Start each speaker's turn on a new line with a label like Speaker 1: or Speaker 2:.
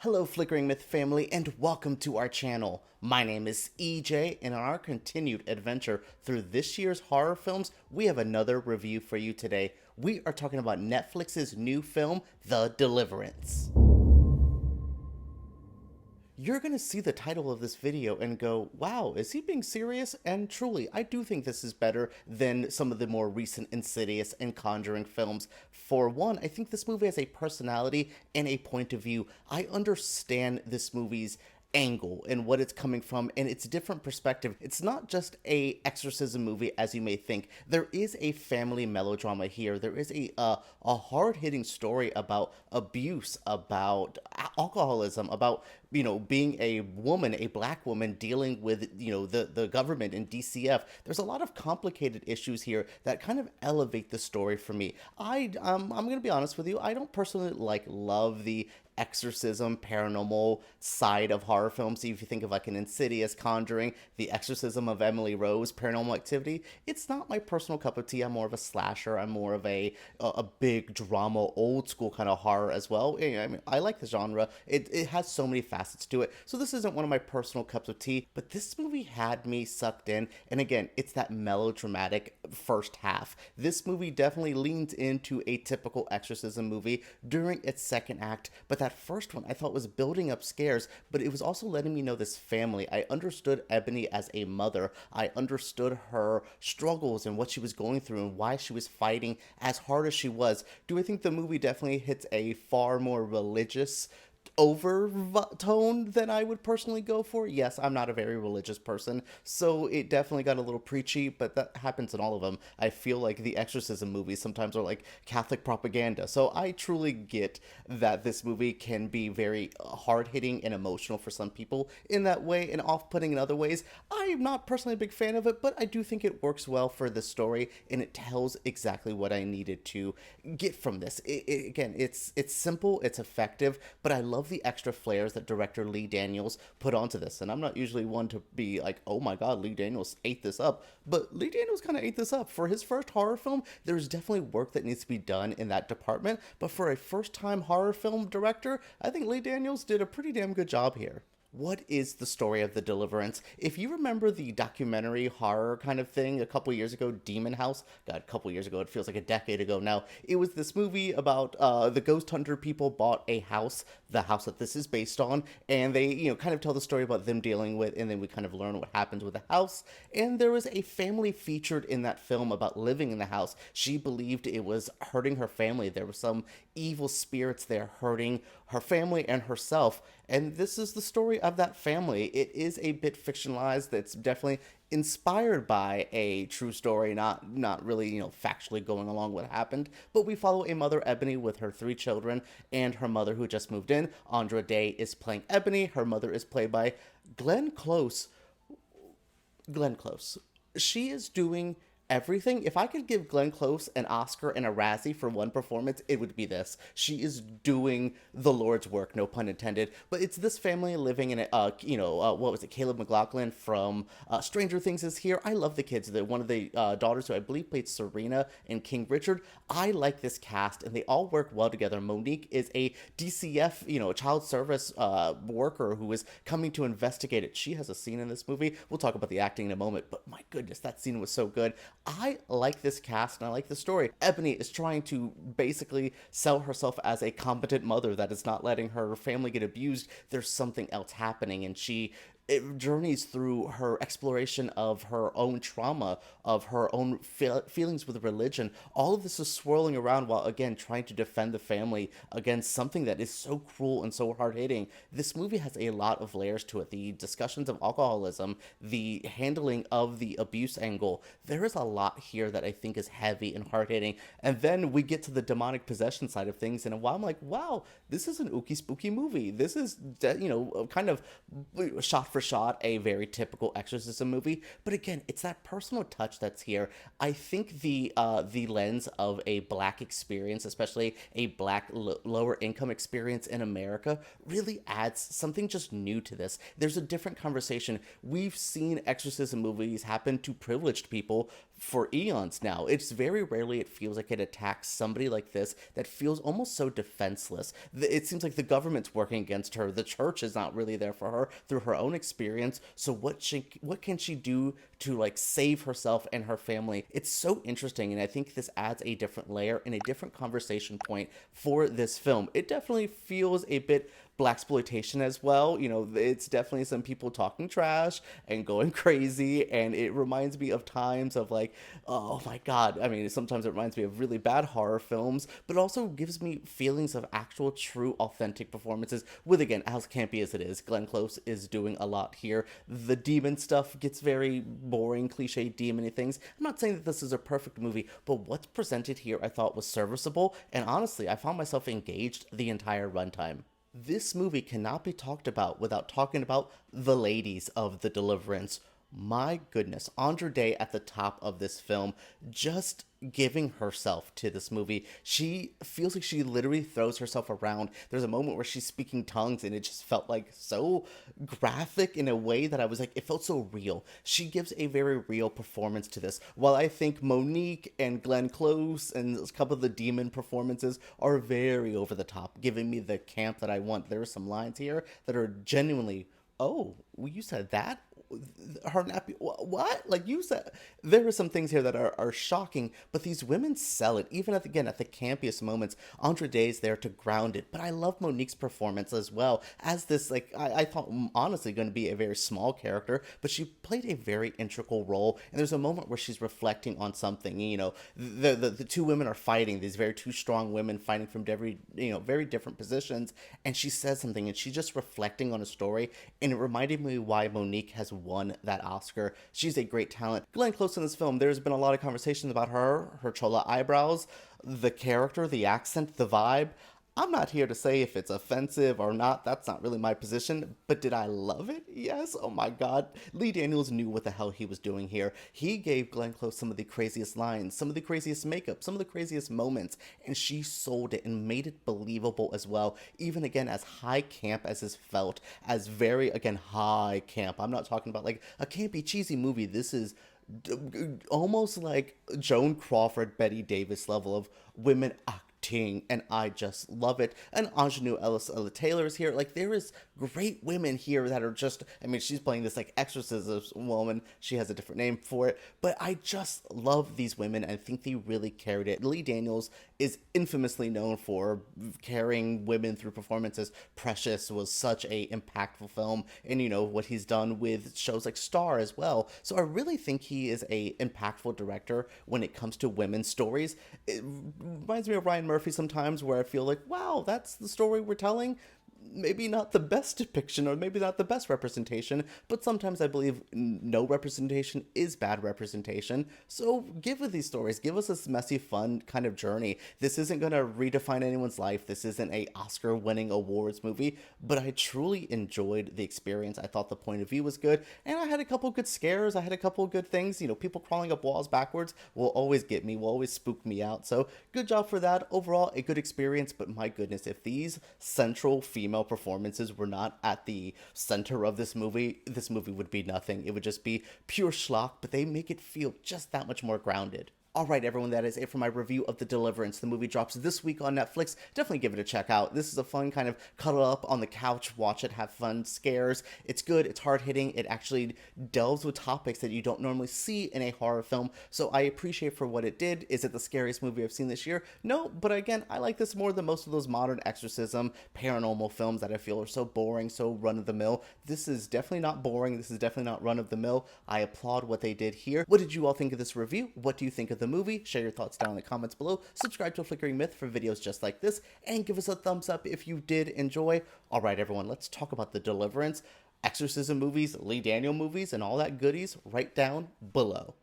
Speaker 1: Hello Flickering Myth family and welcome to our channel. My name is EJ and on our continued adventure through this year's horror films, we have another review for you today. We are talking about Netflix's new film, The Deliverance. You're going to see the title of this video and go, wow, is he being serious? And truly, I do think this is better than some of the more recent Insidious and Conjuring films. For one, I think this movie has a personality and a point of view. I understand this movie's angle and what it's coming from and its different perspective. It's not just a exorcism movie as you may think. There is a family melodrama here. There is a hard-hitting story about abuse, about alcoholism, about being a woman, a black woman dealing with the government and DCF. There's a lot of complicated issues here that kind of elevate the story for me. I'm gonna be honest with you, I don't personally love the exorcism paranormal side of horror films. If you think of like an Insidious, Conjuring, the exorcism of Emily Rose, Paranormal Activity, it's not my personal cup of tea. I'm more of a slasher. I'm more of a big drama, old school kind of horror as well. I mean, I like the genre. It has so many facets to it. So this isn't one of my personal cups of tea, but this movie had me sucked in. And again, it's that melodramatic first half. This movie definitely leans into a typical exorcism movie during its second act, but that first one I thought was building up scares, but it was also letting me know this family. I understood Ebony as a mother. I understood her struggles and what she was going through and why she was fighting as hard as she was. Do I think the movie definitely hits a far more religious overtone than I would personally go for? Yes, I'm not a very religious person, so it definitely got a little preachy, but that happens in all of them. I feel like the exorcism movies sometimes are like Catholic propaganda, so I truly get that this movie can be very hard-hitting and emotional for some people in that way and off-putting in other ways. I'm not personally a big fan of it, but I do think it works well for the story and it tells exactly what I needed to get from this. Again, it's simple, it's effective, but I love the extra flares that director Lee Daniels put onto this. And I'm not usually one to be like, oh my god, Lee Daniels ate this up, but Lee Daniels kind of ate this up. For his first horror film, there's definitely work that needs to be done in that department, but for a first-time horror film director, I think Lee Daniels did a pretty damn good job here. What is the story of The Deliverance? If you remember the documentary horror kind of thing a couple years ago, Demon House, God, a couple years ago, it feels like a decade ago now, it was this movie about the ghost hunter people bought a house, the house that this is based on, and they, kind of tell the story about them dealing with, and then we kind of learn what happens with the house, and there was a family featured in that film about living in the house. She believed it was hurting her family. There were some evil spirits there hurting her family and herself, and this is the story of that family. It is a bit fictionalized. That's definitely inspired by a true story, not really, factually going along what happened. But we follow a mother, Ebony, with her 3 children, and her mother who just moved in. Andra Day is playing Ebony. Her mother is played by Glenn Close. Glenn Close. She is doing everything. If I could give Glenn Close an Oscar and a Razzie for one performance, it would be this. She is doing the Lord's work, no pun intended. But it's this family living in what was it? Caleb McLaughlin from Stranger Things is here. I love the kids. One of the daughters who I believe played Serena in King Richard. I like this cast, and they all work well together. Monique is a DCF, a child service worker who is coming to investigate it. She has a scene in this movie. We'll talk about the acting in a moment, but my goodness, that scene was so good. I like this cast and I like the story. Ebony is trying to basically sell herself as a competent mother that is not letting her family get abused. There's something else happening, and it journeys through her exploration of her own trauma, of her own feelings with religion. All of this is swirling around while, again, trying to defend the family against something that is so cruel and so hard-hitting. This movie has a lot of layers to it. The discussions of alcoholism, the handling of the abuse angle. There is a lot here that I think is heavy and hard-hitting. And then we get to the demonic possession side of things, and while I'm like, wow, this is an ooky spooky movie. This is, kind of shot for shot a very typical exorcism movie, but again, it's that personal touch that's here. I think the lens of a black experience, especially a black lower income experience in America, really adds something just new to this. There's a different conversation. We've seen exorcism movies happen to privileged people for eons now. It's very rarely it feels like it attacks somebody like this that feels almost so defenseless. It seems like the government's working against her. The church is not really there for her through her own experience. So what can she do to like save herself and her family? It's so interesting, and I think this adds a different layer and a different conversation point for this film. It definitely feels a bit blaxploitation as well. You know, it's definitely some people talking trash and going crazy, and it reminds me of times of like, oh my god, I mean, sometimes it reminds me of really bad horror films, but also gives me feelings of actual true authentic performances with, again, as campy as it is, Glenn Close is doing a lot here. The demon stuff gets very boring, cliche demon-y things. I'm not saying that this is a perfect movie, but what's presented here I thought was serviceable, and honestly I found myself engaged the entire runtime. This movie cannot be talked about without talking about the ladies of The Deliverance. My goodness, Andra Day at the top of this film, just giving herself to this movie. She feels like she literally throws herself around. There's a moment where she's speaking tongues and it just felt like so graphic in a way that I was like, it felt so real. She gives a very real performance to this. While I think Malieek and Glenn Close and a couple of the demon performances are very over the top, giving me the camp that I want. There are some lines here that are genuinely, oh, well, you said that? Her nappy, what? Like you said, there are some things here that are shocking, but these women sell it, even at the campiest moments. Andra Day's there to ground it, but I love Monique's performance as well, as this, like, I thought honestly going to be a very small character, but she played a very integral role, and there's a moment where she's reflecting on something, you know, the two women are fighting, these very two strong women fighting from very, you know, very different positions, and she says something, and she's just reflecting on a story, and it reminded me why Malieek has won that Oscar. She's a great talent. Glenn Close in this film, there's been a lot of conversations about her chola eyebrows, the character, the accent, the vibe. I'm not here to say if it's offensive or not. That's not really my position. But did I love it? Yes. Oh my god. Lee Daniels knew what the hell he was doing here. He gave Glenn Close some of the craziest lines, some of the craziest makeup, some of the craziest moments, and she sold it and made it believable as well. Even again, as high camp as this felt, as very, again, high camp. I'm not talking about like a campy, cheesy movie. This is almost like Joan Crawford, Betty Davis level of women acting, and I just love it. And Aunjanue Ellis-Taylor is here. Like, there is great women here that are just, I mean, she's playing this like exorcism woman. She has a different name for it, but I just love these women. I think they really carried it. Lee Daniels is infamously known for carrying women through performances. Precious was such a impactful film, and you know what he's done with shows like Star as well. So I really think he is a impactful director when it comes to women's stories. It reminds me of Ryan Murphy sometimes, where I feel like, wow, that's the story we're telling. Maybe not the best depiction, or maybe not the best representation, but sometimes I believe no representation is bad representation. So give us these stories. Give us this messy, fun kind of journey. This isn't going to redefine anyone's life. This isn't a Oscar-winning awards movie, but I truly enjoyed the experience. I thought the point of view was good, and I had a couple good scares. I had a couple good things. You know, people crawling up walls backwards will always get me, will always spook me out. So good job for that. Overall, a good experience, but my goodness, if these central female performances were not at the center of this movie would be nothing. It would just be pure schlock, but they make it feel just that much more grounded. Alright everyone, that is it for my review of The Deliverance. The movie drops this week on Netflix. Definitely give it a check out. This is a fun kind of cuddle up on the couch, watch it, have fun scares. It's good, it's hard-hitting, it actually delves with topics that you don't normally see in a horror film, so I appreciate for what it did. Is it the scariest movie I've seen this year? No, but again, I like this more than most of those modern exorcism, paranormal films that I feel are so boring, so run-of-the-mill. This is definitely not boring, this is definitely not run-of-the-mill. I applaud what they did here. What did you all think of this review? What do you think of the movie? Share your thoughts down in the comments below. Subscribe to Flickering Myth for videos just like this, and give us a thumbs up if you did enjoy. Alright everyone, let's talk about The Deliverance, exorcism movies, Lee Daniel movies, and all that goodies right down below.